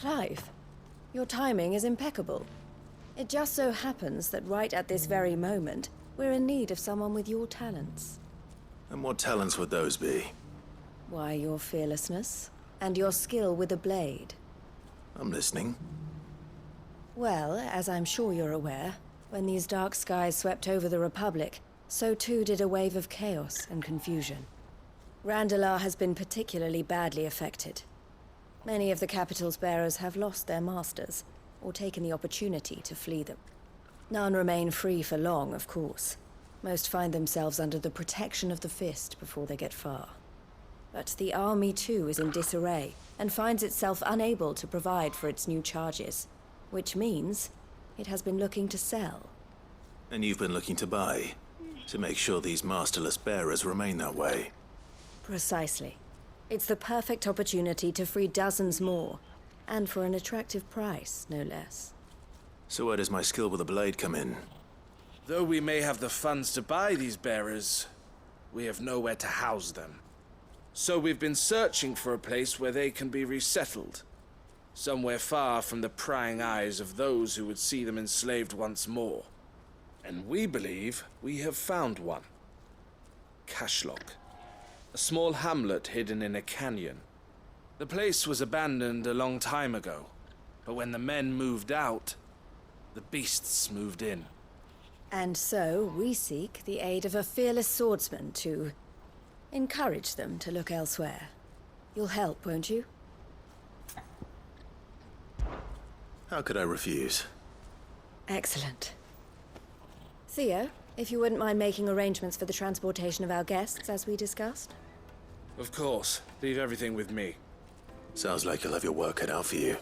Clive, your timing is impeccable. It just so happens that right at this very moment, we're in need of someone with your talents. And what talents would those be? Why, your fearlessness, and your skill with a blade. I'm listening. Well, as I'm sure you're aware, when these dark skies swept over the Republic, so too did a wave of chaos and confusion. Randalar has been particularly badly affected. Many of the capital's bearers have lost their masters, or taken the opportunity to flee them. None remain free for long, of course. Most find themselves under the protection of the Fist before they get far. But the army too is in disarray, and finds itself unable to provide for its new charges. Which means it has been looking to sell. And you've been looking to buy, to make sure these masterless bearers remain that way. Precisely. It's the perfect opportunity to free dozens more, and for an attractive price, no less. So where does my skill with a blade come in? Though we may have the funds to buy these bearers, we have nowhere to house them. So we've been searching for a place where they can be resettled. Somewhere far from the prying eyes of those who would see them enslaved once more. And we believe we have found one. Cashlock. A small hamlet hidden in a canyon. The place was abandoned a long time ago, but when the men moved out, the beasts moved in. And so we seek the aid of a fearless swordsman to encourage them to look elsewhere. You'll help, won't you? How could I refuse? Excellent. Theo, if you wouldn't mind making arrangements for the transportation of our guests, as we discussed. Of course. Leave everything with me. Sounds like you'll have your work cut out for you.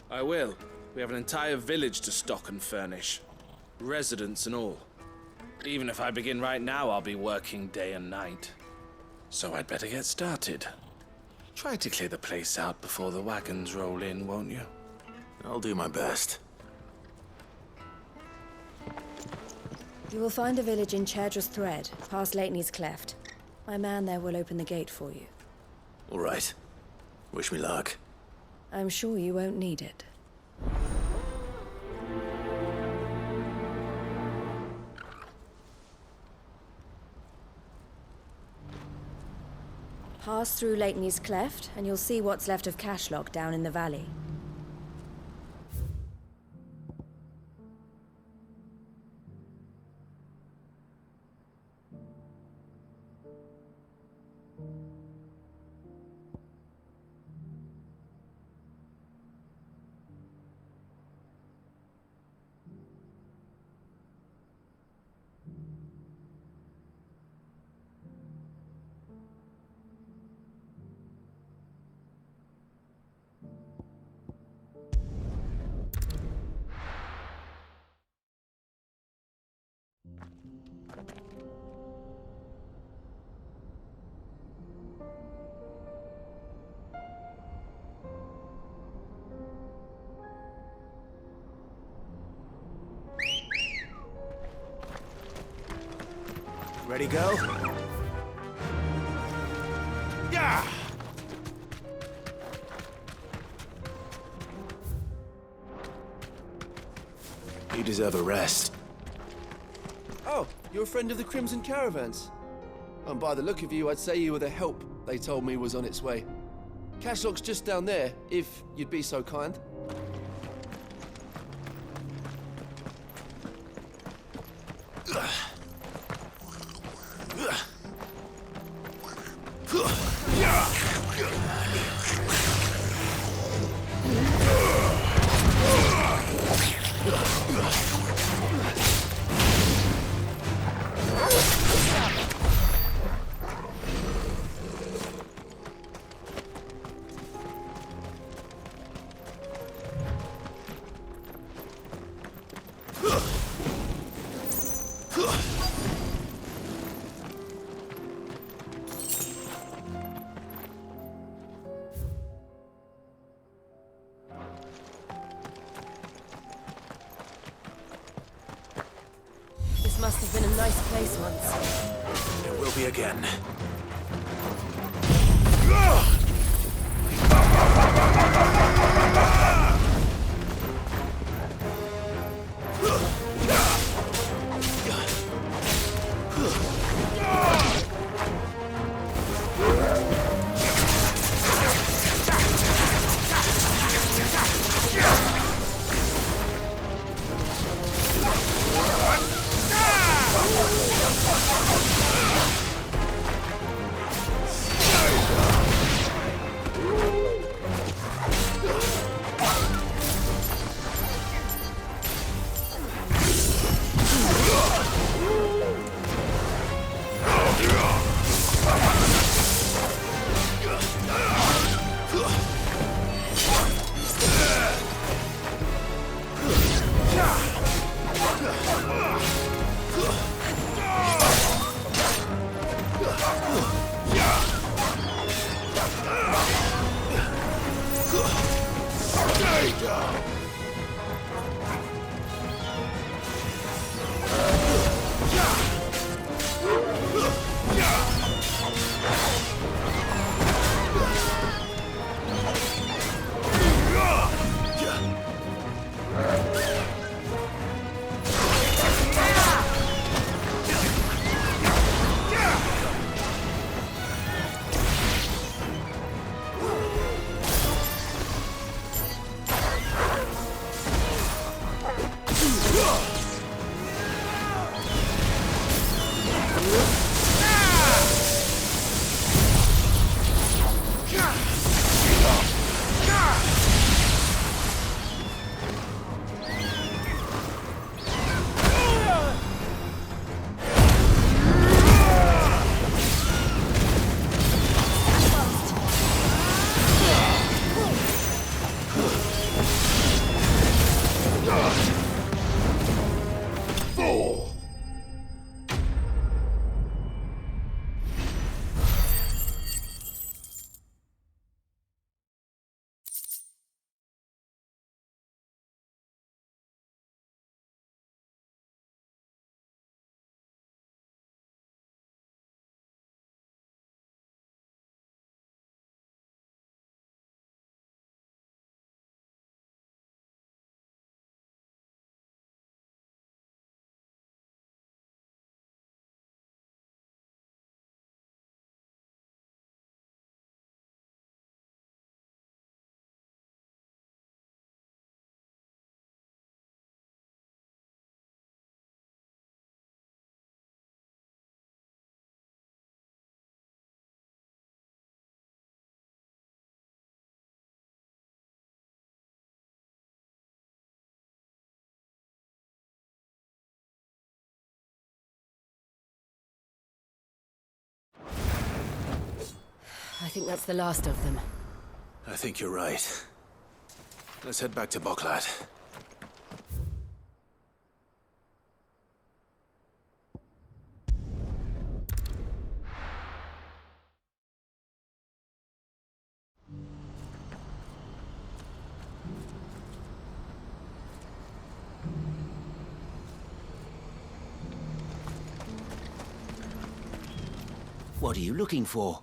I will. We have an entire village to stock and furnish. Residents and all. Even if I begin right now, I'll be working day and night. So I'd better get started. Try to clear the place out before the wagons roll in, won't you? I'll do my best. You will find a village in Chairdra's Thread, past Lateney's Cleft. My man there will open the gate for you. All right. Wish me luck. I'm sure you won't need it. Pass through Lateney's Cleft, and you'll see what's left of Cashlock down in the valley. Ready, go? Yeah! You deserve a rest. Oh, you're a friend of the Crimson Caravans. And by the look of you, I'd say you were the help they told me was on its way. Cashlock's just down there, if you'd be so kind. This must have been a nice place once. It will be again. I think that's the last of them. I think you're right. Let's head back to Boklat. What are you looking for?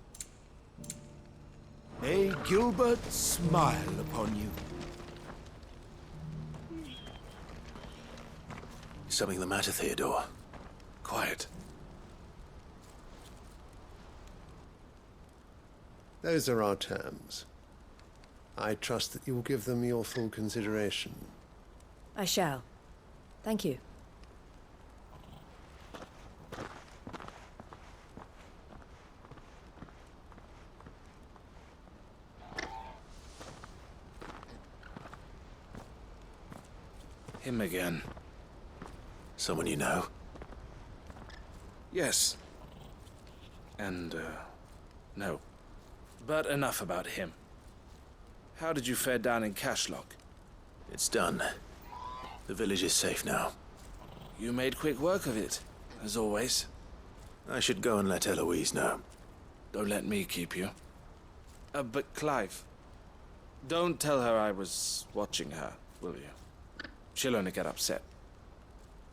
May Gilbert smile upon you. Something the matter, Theodore? Quiet. Those are our terms. I trust that you will give them your full consideration. I shall. Thank you. Him again. Someone you know? Yes. And, no. But enough about him. How did you fare down in Cashlock? It's done. The village is safe now. You made quick work of it, as always. I should go and let Eloise know. Don't let me keep you. But Clive, don't tell her I was watching her, will you? She'll only get upset.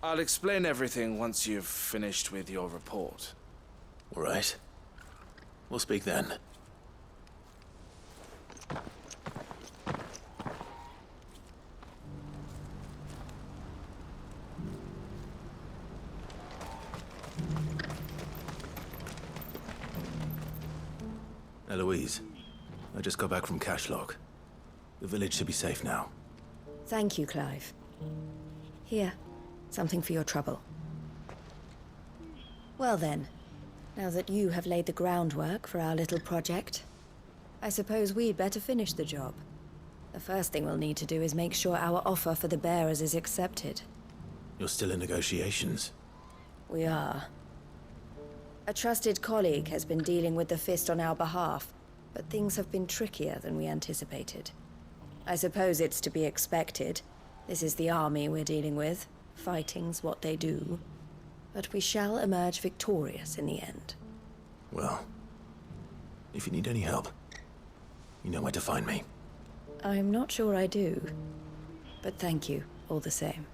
I'll explain everything once you've finished with your report. All right. We'll speak then. Eloise, I just got back from Cashlock. The village should be safe now. Thank you, Clive. Here, something for your trouble. Well then, now that you have laid the groundwork for our little project, I suppose we'd better finish the job. The first thing we'll need to do is make sure our offer for the bearers is accepted. You're still in negotiations? We are. A trusted colleague has been dealing with the Fist on our behalf, but things have been trickier than we anticipated. I suppose it's to be expected. This is the army we're dealing with. Fighting's what they do. But we shall emerge victorious in the end. Well, if you need any help, you know where to find me. I'm not sure I do. But thank you, all the same.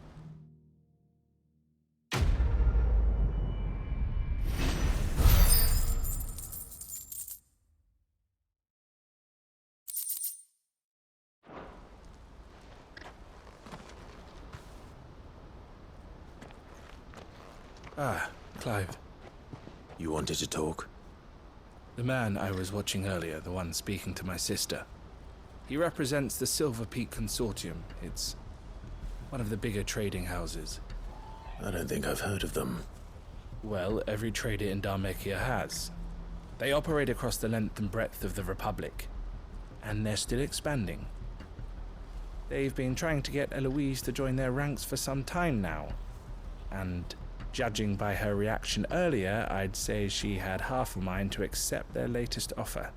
Ah, Clive. You wanted to talk? The man I was watching earlier, the one speaking to my sister. He represents the Silver Peak Consortium. It's one of the bigger trading houses. I don't think I've heard of them. Well, every trader in Dharmekia has. They operate across the length and breadth of the Republic. And they're still expanding. They've been trying to get Eloise to join their ranks for some time now. And judging by her reaction earlier, I'd say she had half a mind to accept their latest offer.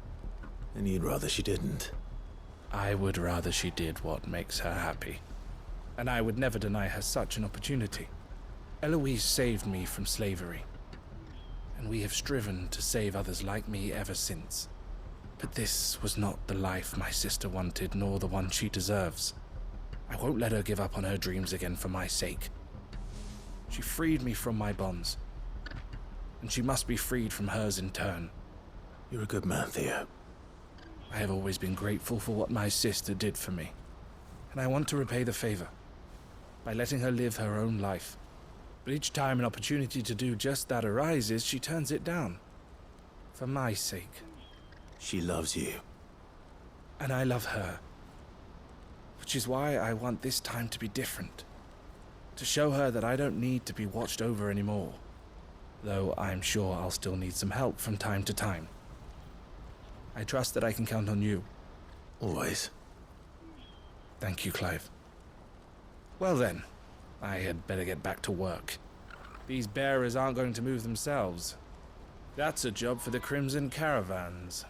And you'd rather she didn't? I would rather she did what makes her happy. And I would never deny her such an opportunity. Eloise saved me from slavery. And we have striven to save others like me ever since. But this was not the life my sister wanted, nor the one she deserves. I won't let her give up on her dreams again for my sake. She freed me from my bonds. And she must be freed from hers in turn. You're a good man, Theo. I have always been grateful for what my sister did for me. And I want to repay the favor by letting her live her own life. But each time an opportunity to do just that arises, she turns it down. For my sake. She loves you. And I love her. Which is why I want this time to be different. To show her that I don't need to be watched over anymore. Though I'm sure I'll still need some help from time to time. I trust that I can count on you. Always. Thank you, Clive. Well then, I had better get back to work. These bearers aren't going to move themselves. That's a job for the Crimson Caravans.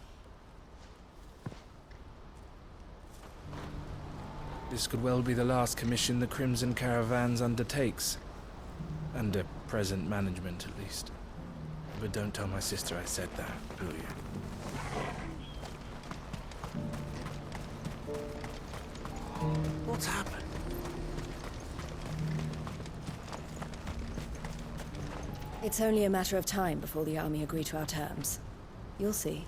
This could well be the last commission the Crimson Caravans undertakes. Under present management, at least. But don't tell my sister I said that, will you? What's happened? It's only a matter of time before the army agree to our terms. You'll see.